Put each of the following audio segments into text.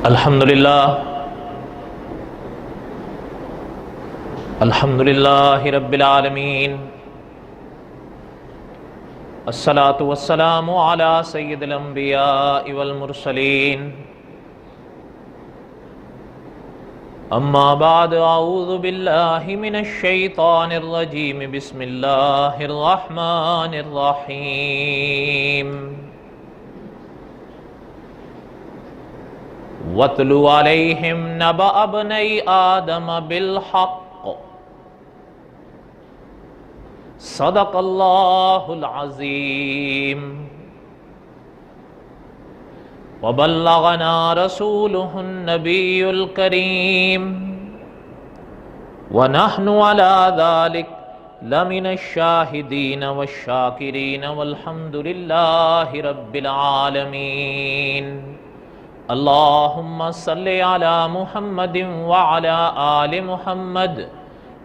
الحمدللہ رب العالمین، الصلاة والسلام علی سید الانبیاء والمرسلین، اما بعد، اعوذ باللہ من الشیطان الرجیم، بسم اللہ الرحمن الرحیم۔ وَاتْلُ عَلَيْهِمْ نَبَأَ ابْنَيْ آدَمَ بِالْحَقِّ صدق اللہ العظیم وبلغنا رسولہ النبی الکریم ونحن علی ذلک لمن الشاہدین والشاکرین والحمد للہ رب العالمین۔ اللہم صلی علی محمد وعلی آل محمد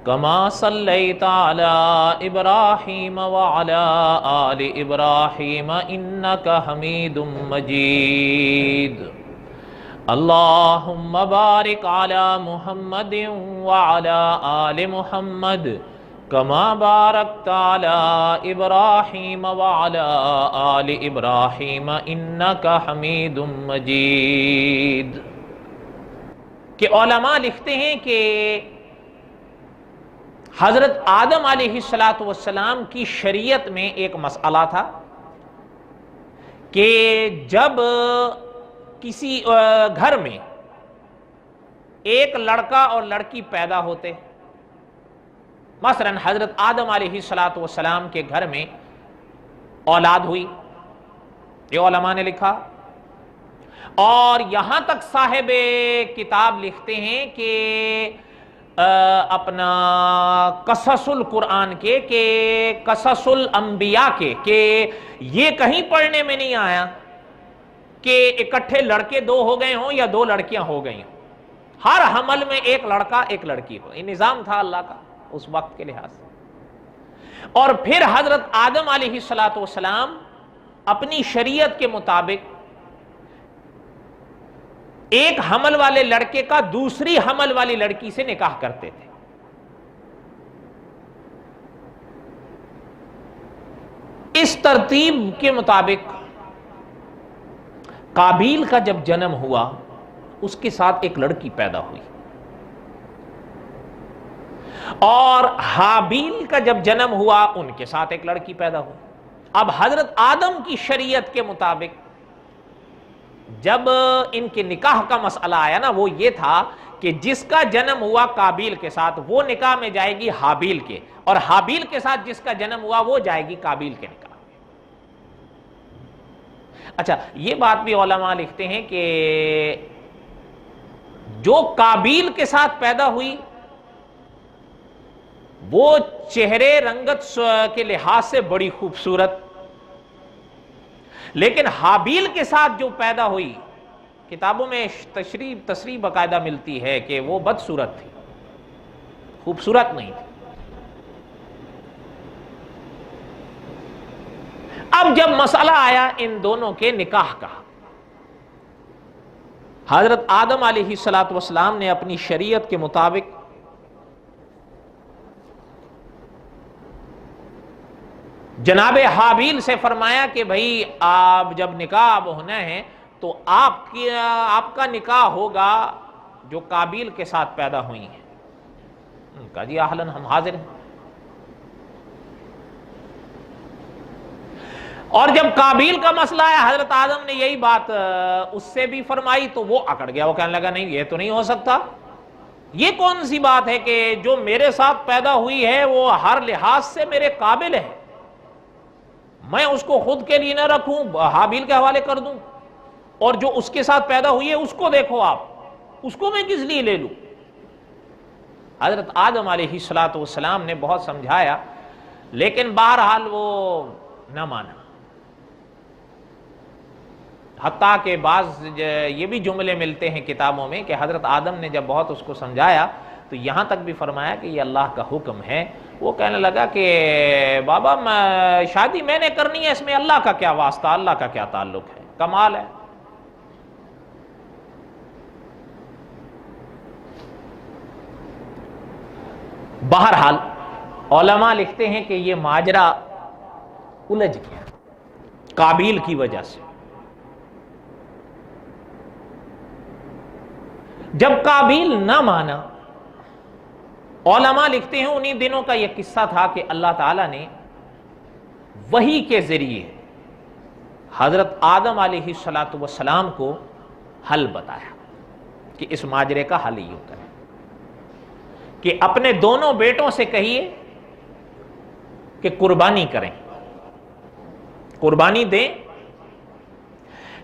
کما صلیت علی ابراہیم وعلی آل ابراہیم انکا حمید مجید۔ اللہم بارک علی محمد وعلی آل محمد کما بارکت علی ابراہیم وعلی آل ابراہیم انکا حمید مجید۔ کہ علماء لکھتے ہیں کہ حضرت آدم علیہ السلام کی شریعت میں ایک مسئلہ تھا کہ جب کسی گھر میں ایک لڑکا اور لڑکی پیدا ہوتے، مثلا حضرت آدم علیہ السلام کے گھر میں اولاد ہوئی، یہ علماء نے لکھا، اور یہاں تک صاحب کتاب لکھتے ہیں کہ اپنا قصص القرآن کے کہ قصص الانبیاء کے کہ یہ کہیں پڑھنے میں نہیں آیا کہ اکٹھے لڑکے دو ہو گئے ہوں یا دو لڑکیاں ہو گئی ہوں، ہر حمل میں ایک لڑکا ایک لڑکی ہو، یہ نظام تھا اللہ کا اس وقت کے لحاظ سے۔ اور پھر حضرت آدم علیہ السلام اپنی شریعت کے مطابق ایک حمل والے لڑکے کا دوسری حمل والی لڑکی سے نکاح کرتے تھے۔ اس ترتیب کے مطابق قابیل کا جب جنم ہوا اس کے ساتھ ایک لڑکی پیدا ہوئی، اور حابیل کا جب جنم ہوا ان کے ساتھ ایک لڑکی پیدا ہوئی۔ اب حضرت آدم کی شریعت کے مطابق جب ان کے نکاح کا مسئلہ آیا نا، وہ یہ تھا کہ جس کا جنم ہوا قابیل کے ساتھ وہ نکاح میں جائے گی حابیل کے، اور حابیل کے ساتھ جس کا جنم ہوا وہ جائے گی قابیل کے نکاح۔ اچھا، یہ بات بھی علماء لکھتے ہیں کہ جو قابیل کے ساتھ پیدا ہوئی وہ چہرے رنگت کے لحاظ سے بڑی خوبصورت، لیکن حابیل کے ساتھ جو پیدا ہوئی کتابوں میں تصریح باقاعدہ ملتی ہے کہ وہ بدصورت تھی، خوبصورت نہیں تھی۔ اب جب مسئلہ آیا ان دونوں کے نکاح کا، حضرت آدم علیہ السلام نے اپنی شریعت کے مطابق جناب حابیل سے فرمایا کہ بھائی آپ جب نکاح اب ہونا ہے تو آپ کا نکاح ہوگا جو قابیل کے ساتھ پیدا ہوئی ہیں۔ ان کا جی اہلاً ہم حاضر ہیں۔ اور جب قابیل کا مسئلہ ہے حضرت آدم نے یہی بات اس سے بھی فرمائی تو وہ اکڑ گیا، وہ کہنے لگا نہیں یہ تو نہیں ہو سکتا، یہ کون سی بات ہے کہ جو میرے ساتھ پیدا ہوئی ہے وہ ہر لحاظ سے میرے قابل ہے، میں اس کو خود کے لیے نہ رکھوں، حابیل کے حوالے کر دوں، اور جو اس کے ساتھ پیدا ہوئی ہے اس کو دیکھو آپ، اس کو میں کس لیے لے لوں۔ حضرت آدم علیہ السلام نے بہت سمجھایا لیکن بہرحال وہ نہ مانا، حتیٰ کہ بعض یہ بھی جملے ملتے ہیں کتابوں میں کہ حضرت آدم نے جب بہت اس کو سمجھایا تو یہاں تک بھی فرمایا کہ یہ اللہ کا حکم ہے۔ وہ کہنے لگا کہ بابا شادی میں نے کرنی ہے، اس میں اللہ کا کیا واسطہ، اللہ کا کیا تعلق ہے، کمال ہے۔ बहरहाल उलमा लिखते हैं कि ये माजरा उलझ गया काबिल की वजह से। जब काबिल ना माना, उलमा लिखते हैं उन्हीं दिनों का यह किस्सा था कि अल्लाह ताला ने वही के जरिए हजरत आदम अलैहिस्सलातु वस्सलाम को हल बताया कि इस माजरे का हल यूं करें कि अपने दोनों बेटों से कहिए कि कुर्बानी करें, कुर्बानी दें,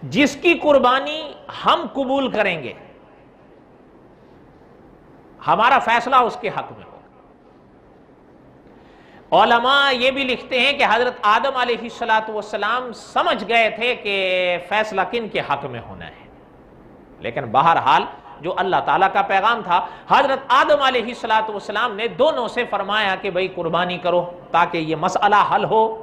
जिसकी कुर्बानी हम कबूल करेंगे हमारा फैसला उसके हक में होगा। उलमा ये भी लिखते हैं कि हजरत आदम अलैहिस्सलातु वस्सलाम समझ गए थे कि फैसला किन के हक में होना है, लेकिन बहरहाल जो अल्लाह ताला का पैगाम था, हजरत आदम अलैहिस्सलातु वस्सलाम ने दोनों से फरमाया कि भाई कुर्बानी करो ताकि ये मसला हल हो।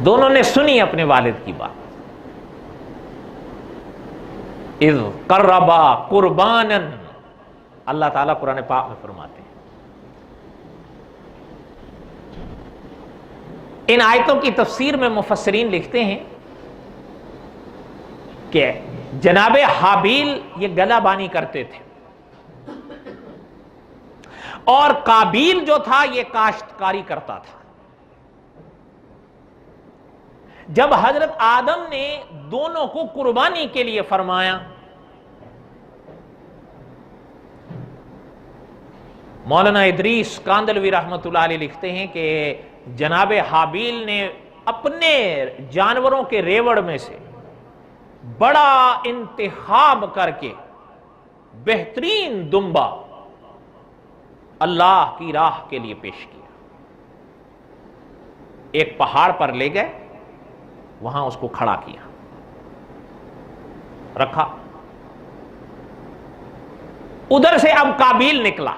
दोनों ने सुनी अपने वालिद की बात। इज़ क़र्रबा कुर्बानन, अल्लाह ताला कुरान पाक में फरमाते हैं। इन आयतों की तफसीर में मुफस्सिरीन लिखते हैं कि जनाबे हाबील ये गलाबानी करते थे और काबील जो था ये काश्तकारी करता था। जब हजरत आदम ने दोनों को कुर्बानी के लिए फरमाया, मौलाना इदरीस कांदलवी रहमतुल्लाह अलैह लिखते हैं कि जनाबे हाबील ने अपने जानवरों के रेवड़ में से बड़ा इंतखाब करके बेहतरीन दुम्बा अल्लाह की राह के लिए पेश किया। एक पहाड़ पर ले गए, वहां उसको खड़ा किया, रखा। उधर से अब काबील निकला।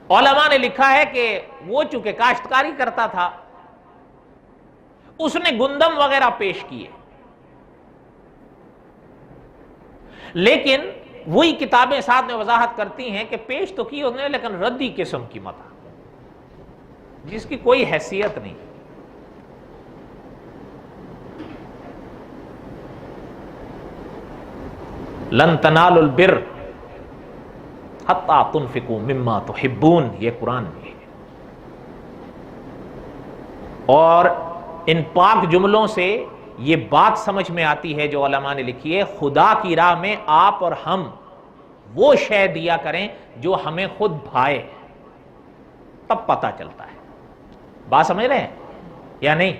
उलमा ने लिखा है कि वो चूंकि काश्तकारी करता था, उसने गुंदम वगैरह पेश किए, लेकिन वही किताबें साथ में वजाहत करती हैं कि पेश तो की उसने, लेकिन रद्दी किस्म की मता, जिसकी कोई हैसियत नहीं। लन तनालुल बिर्र हत्ता तुनफिकू मिम्मा तुहिब्बून, ये कुरान में है। और इन पाक जुमलों से ये बात समझ में आती है जो उलमा ने लिखी है, खुदा की राह में आप और हम वो शय दिया करें जो हमें खुद भाए, तब पता चलता है। बात समझ रहे हैं या नहीं?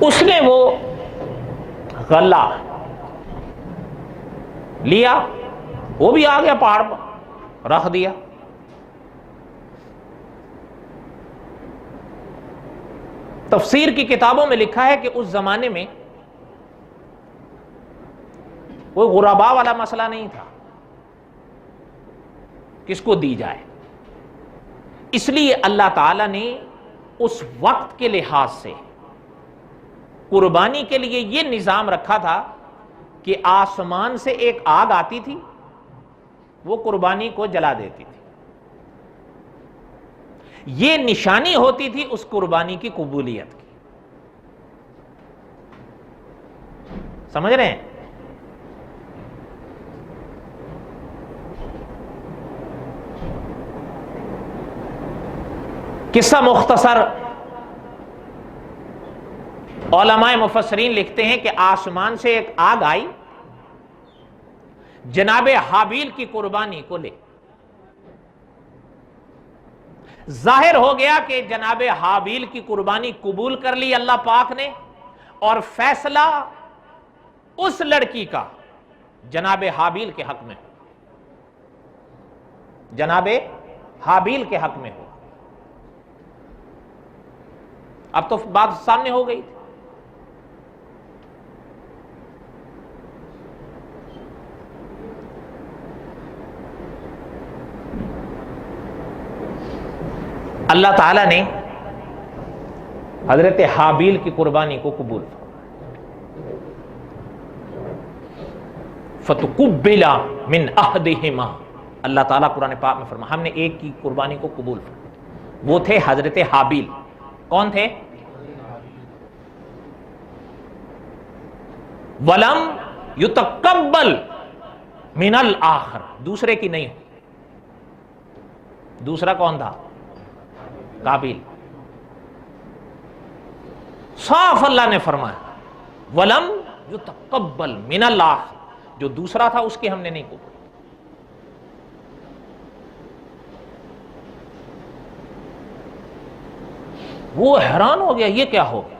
उसने वो गला लिया, वो भी आ गया पहाड़ पर, रख दिया। तफसीर की किताबों में लिखा है कि उस जमाने में कोई गुराबा वाला मसला नहीं था, किसको दी जाए। इसलिए अल्लाह ताला ने उस वक्त के लिहाज से कुर्बानी के लिए यह निजाम रखा था कि आसमान से एक आग आती थी, वो कुर्बानी को जला देती थी। यह निशानी होती थी उस कुर्बानी की कबूलियत की। समझ रहे हैं? किस्सा मुख्तसर, उलमाए मुफस्सरीन लिखते हैं कि आसमान से एक आग आई, जनाबे हाबील की कुर्बानी को ले। जाहिर हो गया कि जनाबे हाबील की कुर्बानी कबूल कर ली अल्लाह पाक ने, और फैसला उस लड़की का जनाबे हाबील के हक में, जनाबे हाबील के हक में हो। अब तो बात सामने हो गई थी। اللہ تعالیٰ نے حضرت حابیل کی قربانی کو قبول فتقبل من احدہما، اللہ تعالیٰ قرآن پاک میں فرما ہم نے ایک کی قربانی کو قبول فرمایا، وہ تھے حضرت حابیل۔ کون تھے؟ ولم یتقبل من الآخر، دوسرے کی نہیں ہوئی۔ دوسرا کون تھا؟ قابیل۔ صاف اللہ نے فرمایا ولم یتقبل من الآخر، جو دوسرا تھا اس کی ہم نے نہیں قبول۔ وہ حیران ہو گیا، یہ کیا ہو گیا؟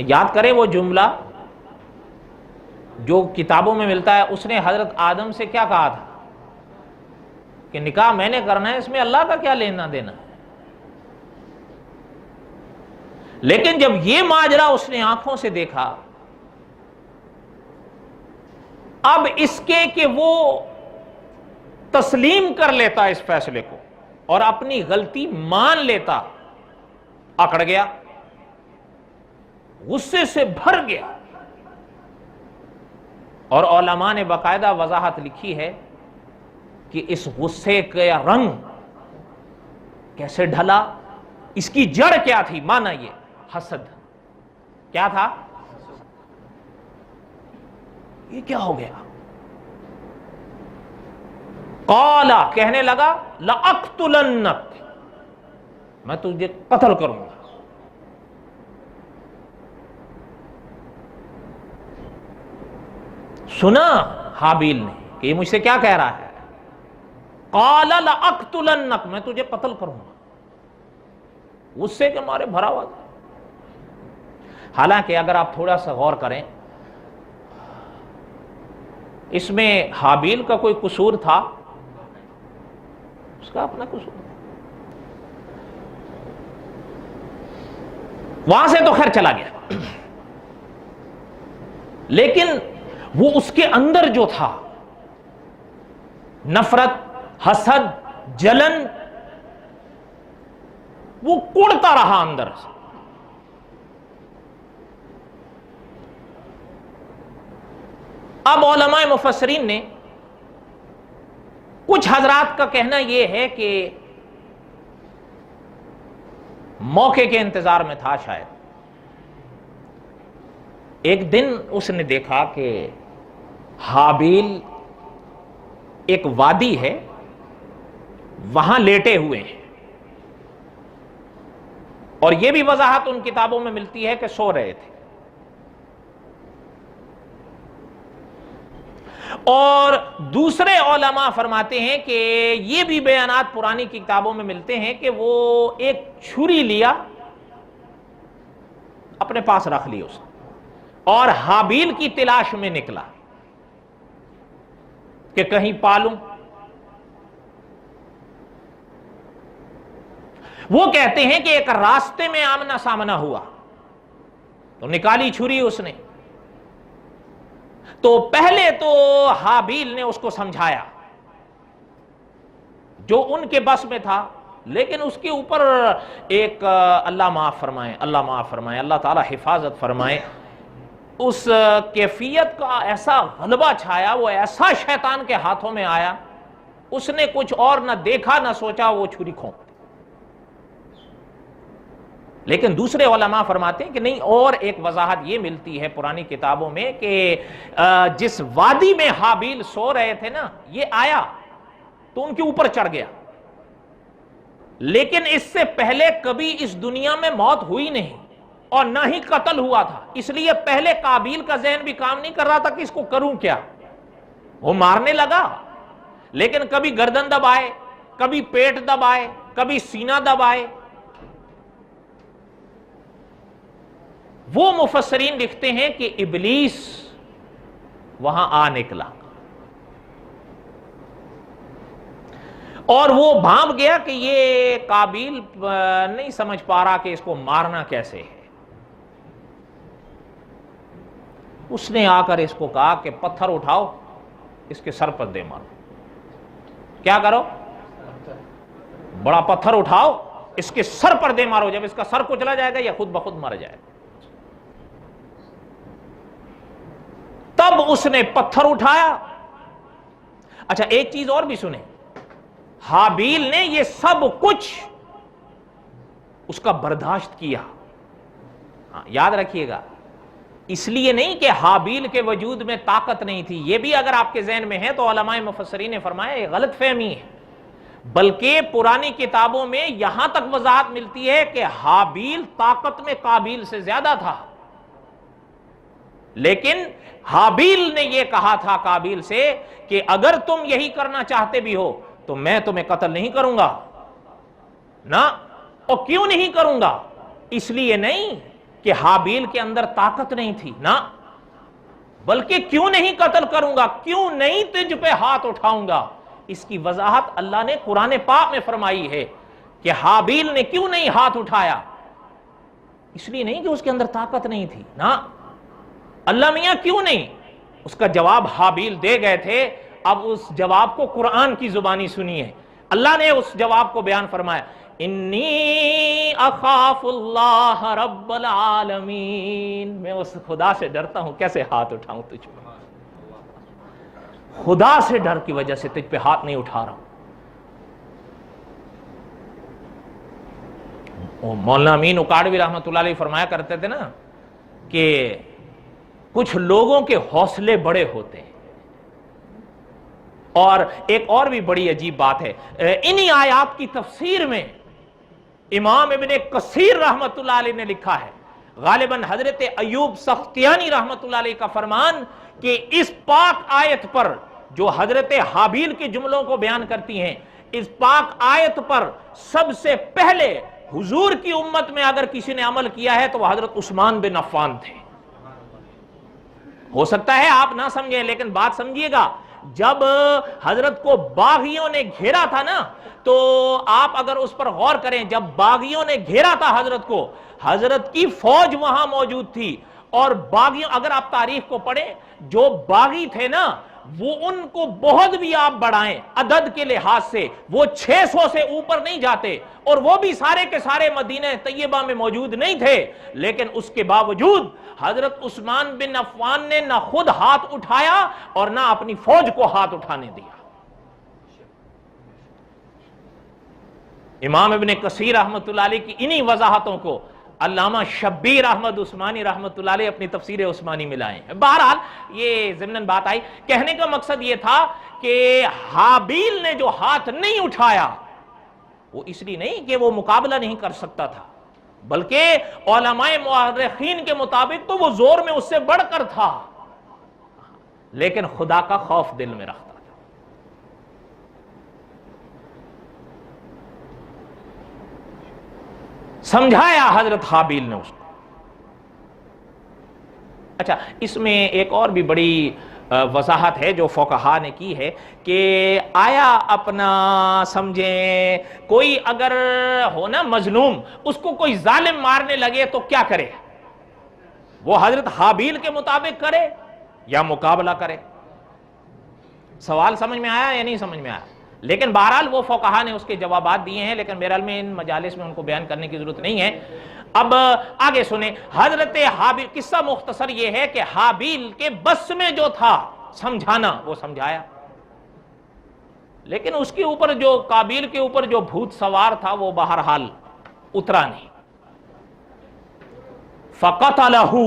یاد کریں وہ جملہ جو کتابوں میں ملتا ہے، اس نے حضرت آدم سے کیا کہا تھا کہ نکاح میں نے کرنا ہے، اس میں اللہ کا کیا لینا دینا ہے؟ لیکن جب یہ ماجرا اس نے آنکھوں سے دیکھا، اب اس کے کہ وہ تسلیم کر لیتا اس فیصلے کو اور اپنی غلطی مان لیتا، اکڑ گیا، غصے سے بھر گیا۔ اور علماء نے باقاعدہ وضاحت لکھی ہے کہ اس غصے کا رنگ کیسے ڈھلا، اس کی جڑ کیا تھی؟ مانا یہ حسد کیا تھا؟ یہ کیا ہو گیا؟ قال، کہنے لگا لأقتلنک، میں تجھے قتل کروں گا۔ سنا حابیل نے کہ یہ مجھ سے کیا کہہ رہا ہے؟ قال لأقتلنک، میں تجھے قتل کروں گا، غصے کے مارے بھرا ہوا تھا۔ حالانکہ اگر آپ تھوڑا سا غور کریں، اس میں حابیل کا کوئی قصور تھا؟ اس کا اپنا قصور، وہاں سے تو خیر چلا گیا، لیکن وہ اس کے اندر جو تھا نفرت، حسد، جلن، وہ کڑتا رہا اندر سے۔ اب علماء مفسرین نے کچھ حضرات کا کہنا یہ ہے کہ موقع کے انتظار میں تھا شاید۔ ایک دن اس نے دیکھا کہ حابیل ایک وادی ہے، وہاں لیٹے ہوئے ہیں، اور یہ بھی وضاحت ان کتابوں میں ملتی ہے کہ سو رہے تھے۔ اور دوسرے علماء فرماتے ہیں کہ یہ بھی بیانات پرانی کتابوں میں ملتے ہیں کہ وہ ایک چھری لیا، اپنے پاس رکھ لی اس نے، اور حابیل کی تلاش میں نکلا کہ کہیں پالوں۔ وہ کہتے ہیں کہ ایک راستے میں آمنا سامنا ہوا تو نکالی چھری اس نے، تو پہلے تو حابیل نے اس کو سمجھایا جو ان کے بس میں تھا، لیکن اس کے اوپر ایک اللہ معاف فرمائے، اللہ معاف فرمائے، اللہ تعالی حفاظت فرمائے، اس کیفیت کا ایسا غلبہ چھایا، وہ ایسا شیطان کے ہاتھوں میں آیا، اس نے کچھ اور نہ دیکھا نہ سوچا، وہ چھری کھونک دی۔ لیکن دوسرے علماء فرماتے ہیں کہ نہیں، اور ایک وضاحت یہ ملتی ہے پرانی کتابوں میں کہ جس وادی میں حابیل سو رہے تھے نا، یہ آیا تو ان کے اوپر چڑھ گیا، لیکن اس سے پہلے کبھی اس دنیا میں موت ہوئی نہیں اور نہ ہی قتل ہوا تھا، اس لیے پہلے قابیل کا ذہن بھی کام نہیں کر رہا تھا کہ اس کو کروں کیا۔ وہ مارنے لگا، لیکن کبھی گردن دبائے، کبھی پیٹ دبائے، کبھی سینہ دبائے۔ وہ مفسرین لکھتے ہیں کہ ابلیس وہاں آ نکلا اور وہ بھانپ گیا کہ یہ قابیل نہیں سمجھ پا رہا کہ اس کو مارنا کیسے ہے۔ اس نے آ کر اس کو کہا کہ پتھر اٹھاؤ، اس کے سر پر دے مارو۔ کیا کرو؟ बड़ा पत्थर उठाओ, इसके सर पर दे मारो, जब इसका सर कुचला जाएगा या खुद बखुद मर जाएगा। तब उसने पत्थर उठाया। अच्छा, एक चीज और भी सुने, हाबील ने ये सब कुछ उसका बर्दाश्त किया। हाँ, याद रखिएगा, इसलिए नहीं कि हाबील के वजूद में ताकत नहीं थी। यह भी अगर आपके ज़हन में है तो उलमाए मुफस्सिरीन ने फरमाया ये गलत फहमी है, बल्कि पुरानी किताबों में यहां तक वजाहत मिलती है कि हाबील ताकत में काबिल से ज्यादा था, लेकिन हाबील ने यह कहा था काबिल से कि अगर तुम यही करना चाहते भी हो तो मैं तुम्हें कत्ल नहीं करूंगा ना। और क्यों नहीं करूंगा? इसलिए नहीं कि हाबील के अंदर ताकत नहीं थी ना, बल्कि क्यों नहीं कत्ल करूंगा, क्यों नहीं तुझ पे हाथ उठाऊंगा, इसकी वजाहत अल्लाह ने कुरान पाक में फरमाई है कि हाबील ने क्यों नहीं हाथ उठाया। इसलिए नहीं कि उसके अंदर ताकत नहीं थी ना, अल्लाह मियां क्यों नहीं, उसका जवाब हाबील दे गए थे। अब उस जवाब को कुरान की जुबानी सुनिए, अल्लाह ने उस जवाब को बयान फरमाया, इन्नी अखाफुल्लाह रब्बल आलमीन, मैं उस खुदा से डरता हूं, कैसे हाथ उठाऊं तुझ पे, खुदा से डर की वजह से तुझ पे हाथ नहीं उठा रहा हूं। मौलाना अमीन उकाड़वी रहमतुल्लाह अलैह फरमाया करते थे ना कि कुछ लोगों के हौसले बड़े होते हैं। और एक और भी बड़ी अजीब बात है, इन्हीं आयात की तफसीर में इमाम इब्ने कसीर रहमतुल्लाह अलैह ने लिखा है, गालिबन हजरत अयूब सख्तियानी रहमतुल्लाह अलैह का फरमान कि इस पाक आयत पर जो हजरत हाबील के जुमलों को बयान करती हैं, इस पाक आयत पर सबसे पहले हुजूर की उम्मत में अगर किसी ने अमल किया है तो वह हजरत उस्मान बिन अफ़्फ़ान थे। हो सकता है आप ना समझें, लेकिन बात समझिएगा, जब हजरत को बागियों ने घेरा था ना, तो आप अगर उस पर गौर करें, जब बागियों ने घेरा था हजरत को, हजरत की फौज वहां मौजूद थी, और बागियों, अगर आप तारीख को पढ़ें, जो बागी थे ना, वो उनको बहुत भी आप बढ़ाएं अदद के लिहाज से, वो 600 से ऊपर नहीं जाते, और वो भी सारे के सारे मदीने तैयबा में मौजूद नहीं थे। लेकिन उसके बावजूद हजरत उस्मान बिन अफ़्फ़ान ने ना खुद हाथ उठाया और ना अपनी फौज को हाथ उठाने दिया। इमाम इब्ने कसीर रहमतुल्लाह अलैह की इन्हीं वजाहतों को अल्लामा शब्बीर अहमद उस्मानी रहमतुल्लाह अलैह अपनी तफसीर उस्मानी में लाए हैं। बहरहाल ये ज़िम्नन बात आई, कहने का मकसद ये था कि हाबील ने जो हाथ नहीं उठाया वो इसलिए नहीं कि वो मुकाबला नहीं कर सकता था, बल्कि उलमाए मुअर्रिखीन के मुताबिक तो वो जोर में उससे बढ़कर था, लेकिन खुदा का खौफ दिल में रखता था। समझाया हजरत हाबील ने उसको। अच्छा, इसमें एक और भी बड़ी वजाहत है जो फुक़हा ने की है कि आया अपना समझें, कोई अगर हो ना मजलूम, उसको कोई जालिम मारने लगे तो क्या करे, वो हजरत हाबील के मुताबिक करे या मुकाबला करे? सवाल समझ में आया या नहीं समझ में आया? लेकिन बहरहाल वो फुक़हा ने उसके जवाबात दिए हैं, लेकिन बहरहाल में इन मजालिस में उनको बयान करने की जरूरत नहीं है। अब आगे सुने, हजरत हाबील, किस्सा मुख्तसर ये है कि हाबील के बस में जो था समझाना, वो समझाया, लेकिन उसके ऊपर जो काबिल के ऊपर जो भूत सवार था वो बहरहाल उतरा नहीं। फ़क़तलहू,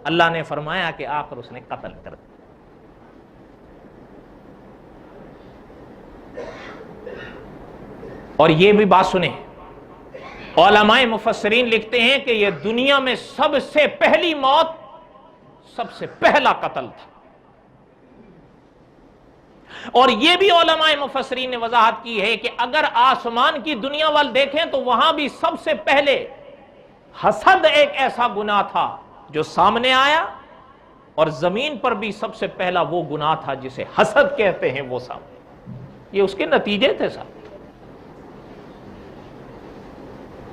अल्लाह ने फरमाया कि आखिर उसने कत्ल कर दिया। और ये भी बात सुने, उलमाए मुफस्सिरीन लिखते हैं कि यह दुनिया में सबसे पहली मौत, सबसे पहला कत्ल था। और यह भी उलमाए मुफस्सिरीन ने वजाहत की है कि अगर आसमान की दुनिया वाल देखें तो वहां भी सबसे पहले हसद एक ऐसा गुनाह था जो सामने आया, और जमीन पर भी सबसे पहला वो गुनाह था जिसे हसद कहते हैं, वो सामने, ये उसके नतीजे थे साहब।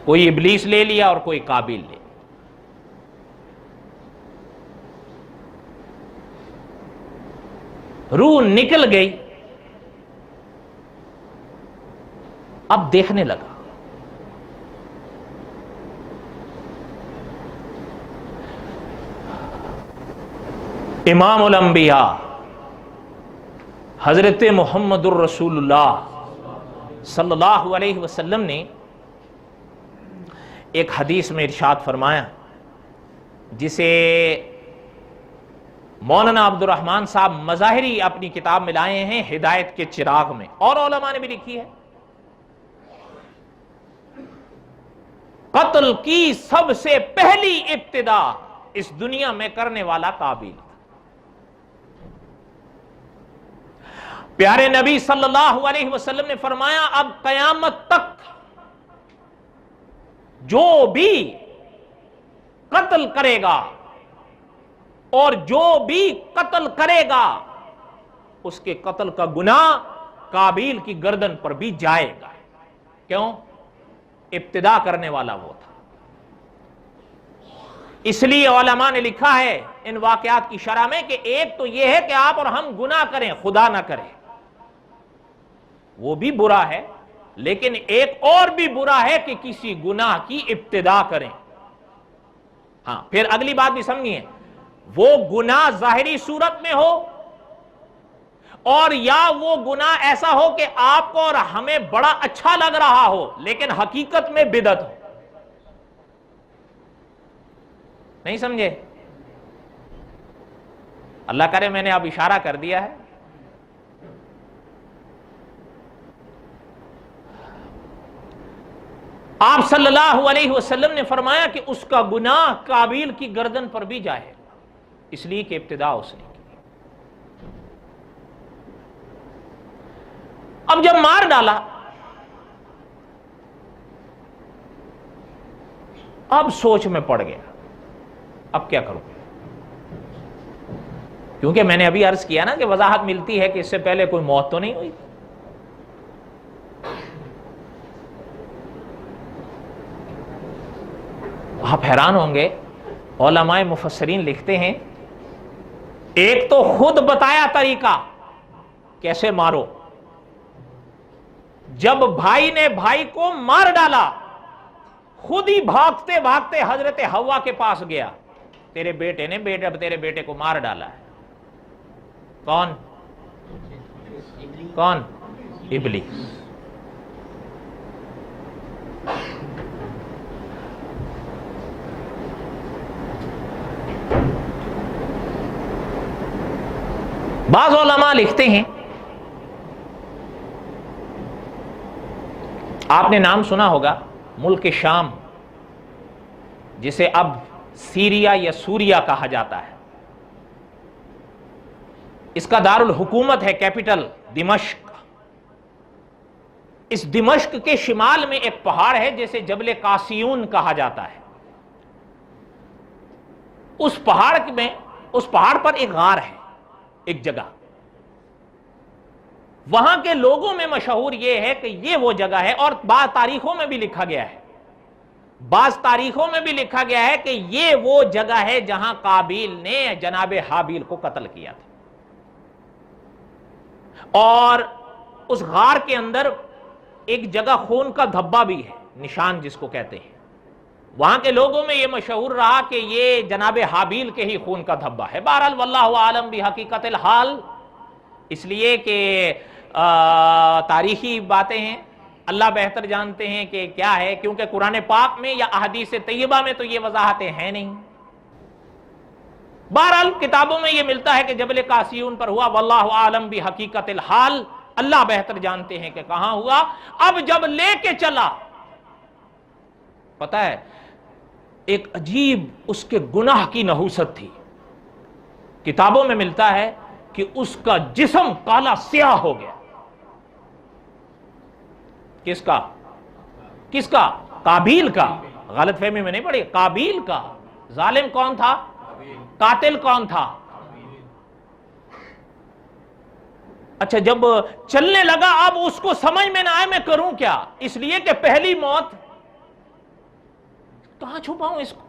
कोई इब्लीस ले लिया और कोई काबिल ले। रूह निकल गई, अब देखने लगा। इमामुल अंबिया हजरत मुहम्मदुर रसूलुल्लाह सल्लल्लाहु अलैहि वसल्लम ने एक हदीस में इरशाद फरमाया, जिसे मौलाना अब्दुर्रहमान साहब मज़ाहिरी अपनी किताब में लाए हैं हिदायत के चिराग में, और उलमा ने भी लिखी है। कत्ल की सबसे पहली इब्तिदा इस दुनिया में करने वाला काबिल। प्यारे नबी सल्लल्लाहु अलैहि वसल्लम ने फरमाया, अब कयामत तक जो भी कत्ल करेगा और जो भी कत्ल करेगा उसके कत्ल का गुनाह काबिल की गर्दन पर भी जाएगा। क्यों? इब्तिदा करने वाला वो था। इसलिए उलमा ने लिखा है इन वाकयात की शरह में कि एक तो यह है कि आप और हम गुनाह करें, खुदा ना करे, वो भी बुरा है, लेकिन एक और भी बुरा है कि किसी गुनाह की इब्तिदा करें। हाँ, फिर अगली बात भी समझिए, वो गुनाह जाहिरी सूरत में हो और या वो गुनाह ऐसा हो कि आपको और हमें बड़ा अच्छा लग रहा हो लेकिन हकीकत में बिदअत हो। नहीं समझे? अल्लाह करे मैंने अब इशारा कर दिया है। आप सल्लल्लाहु अलैहि वसल्लम ने फरमाया कि उसका गुनाह काबिल की गर्दन पर भी जाएगा, इसलिए कि इब्तिदा उसने की। अब जब मार डाला, अब सोच में पड़ गया, अब क्या करूं? क्योंकि मैंने अभी अर्ज किया ना कि वजाहत मिलती है कि इससे पहले कोई मौत तो नहीं हुई। आप हैरान होंगे, उलमाए मुफस्सरीन लिखते हैं, एक तो खुद बताया तरीका कैसे मारो। जब भाई ने भाई को मार डाला, खुद ही भागते भागते हजरत हव्वा के पास गया, तेरे बेटे ने तेरे बेटे को मार डाला है। कौन? कौन? इब्लीस। बाज़ उलमा लिखते हैं, आपने नाम सुना होगा मुल्क शाम, जिसे अब सीरिया या सूरिया कहा जाता है। इसका दारुल हुकूमत है, कैपिटल दिमश्क। इस दिमश्क के शिमाल में एक पहाड़ है जिसे जबल कासियून कहा जाता है। उस पहाड़ पर एक गार है, एक जगह। वहां के लोगों में मशहूर यह है कि यह वो जगह है, और बाज़ तारीखों में भी लिखा गया है, बाज़ तारीखों में भी लिखा गया है कि यह वो जगह है जहां काबिल ने जनाब हाबिल को कत्ल किया था। और उस गार के अंदर एक जगह खून का धब्बा भी है, निशान जिसको कहते हैं। वहां के लोगों में यह मशहूर रहा कि यह जनाब हाबिल के ही खून का धब्बा है। बहरहाल वल्लाहु आलम भी हकीकतल हाल, इसलिए कि तारीखी बातें हैं, अल्लाह बेहतर जानते हैं कि क्या है, क्योंकि कुरान पाक में या अहदीस तैयबा में तो ये वजाहतें हैं नहीं। बहरहाल किताबों में यह मिलता है कि जबल कासियून पर हुआ, वल्लाहु आलम भी हकीकतल हाल, अल्लाह बेहतर जानते हैं कि कहां हुआ। अब जब लेके चला, पता है एक अजीब उसके गुनाह की नहूसत थी। किताबों में मिलता है कि उसका जिस्म काला स्याह हो गया। किसका? किसका? काबिल का। गलत फहमी में नहीं पड़ी, काबिल का। जालिम कौन था? कातिल कौन था? अच्छा, जब चलने लगा, अब उसको समझ में ना आए मैं करूं क्या, इसलिए कि पहली मौत, कहां छुपाऊं इसको।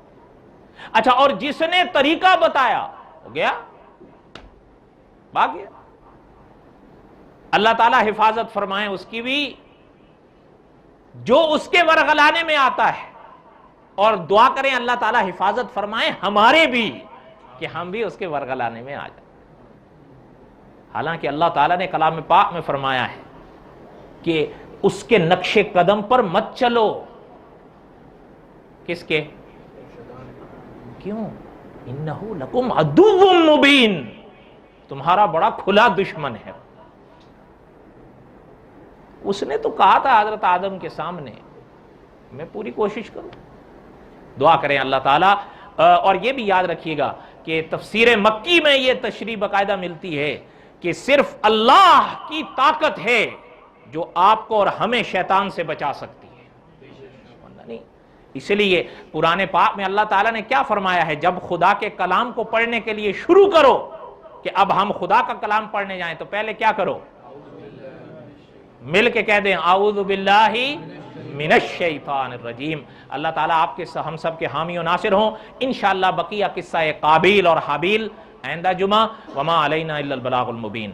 अच्छा, और जिसने तरीका बताया हो गया, भाग गया। अल्लाह ताला हिफाजत फरमाए उसकी भी। جو اس کے ورغلانے میں آتا ہے، اور دعا کریں اللہ تعالیٰ حفاظت فرمائے ہمارے بھی کہ ہم بھی اس کے ورغلانے میں آ جائیں۔ حالانکہ اللہ تعالیٰ نے کلام پاک میں فرمایا ہے کہ اس کے نقش قدم پر مت چلو۔ کس کے؟ کیوں؟ انہو لکم عدو مبین، تمہارا بڑا کھلا دشمن ہے۔ اس نے تو کہا تھا حضرت آدم کے سامنے میں پوری کوشش کروں۔ دعا کریں اللہ تعالیٰ، اور یہ بھی یاد رکھیے گا کہ تفسیر مکی میں یہ تشریح باقاعدہ ملتی ہے کہ صرف اللہ کی طاقت ہے جو آپ کو اور ہمیں شیطان سے بچا سکتی ہے، ورنہ نہیں۔ اس لیے قرآن پاک میں اللہ تعالیٰ نے کیا فرمایا ہے؟ جب خدا کے کلام کو پڑھنے کے لیے شروع کرو کہ اب ہم خدا کا کلام پڑھنے جائیں، تو پہلے کیا کرو؟ مل کے کہہ دیں اعوذ باللہ من الشیطان الرجیم۔ اللہ تعالیٰ آپ کے ہم سب کے حامی و ناصر ہوں۔ انشاءاللہ بقیہ قصہ قابیل اور حابیل آئندہ جمعہ۔ وما علینا الا البلاغ المبین۔